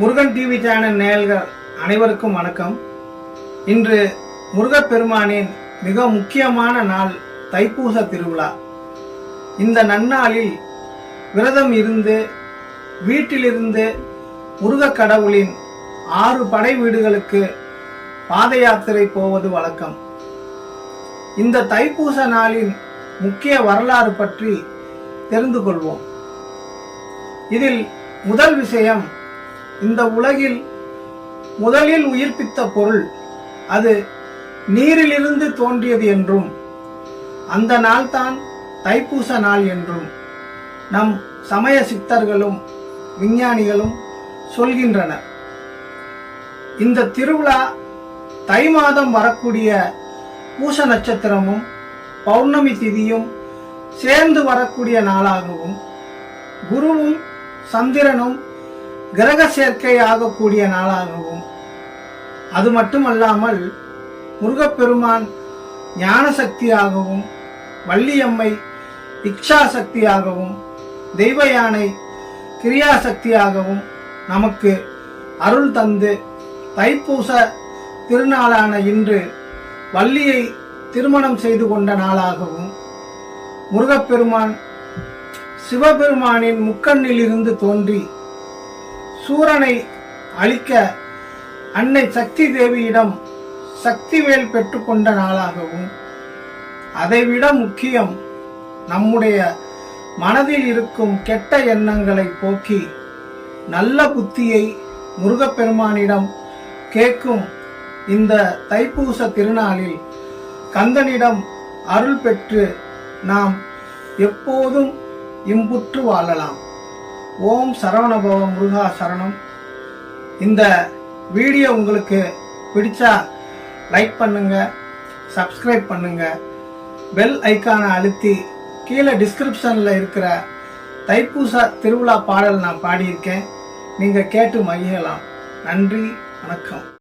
Murugan TV channel நேயர்கள் அனைவருக்கும் வணக்கம். இன்று முருகப்பெருமானின் மிக முக்கியமான நாள் தைப்பூச திருவிழா. இந்த நன்னாளில் விரதம் இருந்து வீட்டிலிருந்து முருக கடவுளின் 6 படை வீடுகளுக்கு பாத யாத்திரை போவது வழக்கம். இந்த தைப்பூச நாளின் முக்கிய வரலாறு பற்றி தெரிந்து கொள்வோம். இதில் முதல் விஷயம், இந்த உலகில் முதலில் உயிர்ப்பித்த பொருள் அது நீரிலிருந்து தோன்றியது என்றும் அந்த நாள்தான் தைப்பூச நாள் என்றும் நம் சமய சித்தர்களும் விஞ்ஞானிகளும் சொல்கின்றனர். இந்த திருவிழா தை மாதம் வரக்கூடிய பூச நட்சத்திரமும் பௌர்ணமி திதியும் சேர்ந்து வரக்கூடிய நாளாகவும் குருவும் சந்திரனும் கிரக சேர்க்கை ஆகக்கூடிய நாளாகவும், அது மட்டுமல்லாமல் முருகப்பெருமான் ஞான சக்தியாகவும் வள்ளியம்மை இக்ஷா சக்தியாகவும் தெய்வ யானை கிரியா சக்தியாகவும் நமக்கு அருள் தந்து தைப்பூச திருநாளான இன்று வள்ளியை திருமணம் செய்து கொண்ட நாளாகவும், முருகப்பெருமான் சிவபெருமானின் முக்கண்ணில் இருந்து தோன்றி சூரனை அழிக்க அன்னை சக்தி தேவியிடம் சக்திவேல் பெற்றுக்கொண்ட நாளாகவும், அதைவிட முக்கியம், நம்முடைய மனதில் இருக்கும் கெட்ட எண்ணங்களை போக்கி நல்ல புத்தியை முருகப்பெருமானிடம் கேட்கும் இந்த தைப்பூச திருநாளில் கந்தனிடம் அருள் பெற்று நாம் எப்போதும் இன்புற்று வாழலாம். ஓம் சரவணபவ முருகா சரணம். இந்த வீடியோ உங்களுக்கு பிடிச்சா லைக் பண்ணுங்க, சப்ஸ்கிரைப் பண்ணுங்க, பெல் ஐக்கானை அழுத்தி கீழே டிஸ்கிரிப்ஷன்ல இருக்கிற தைப்பூச திருவிழா பாடல் நான் பாடியிருக்கேன், நீங்க கேட்டு மகிழலாம். நன்றி, வணக்கம்.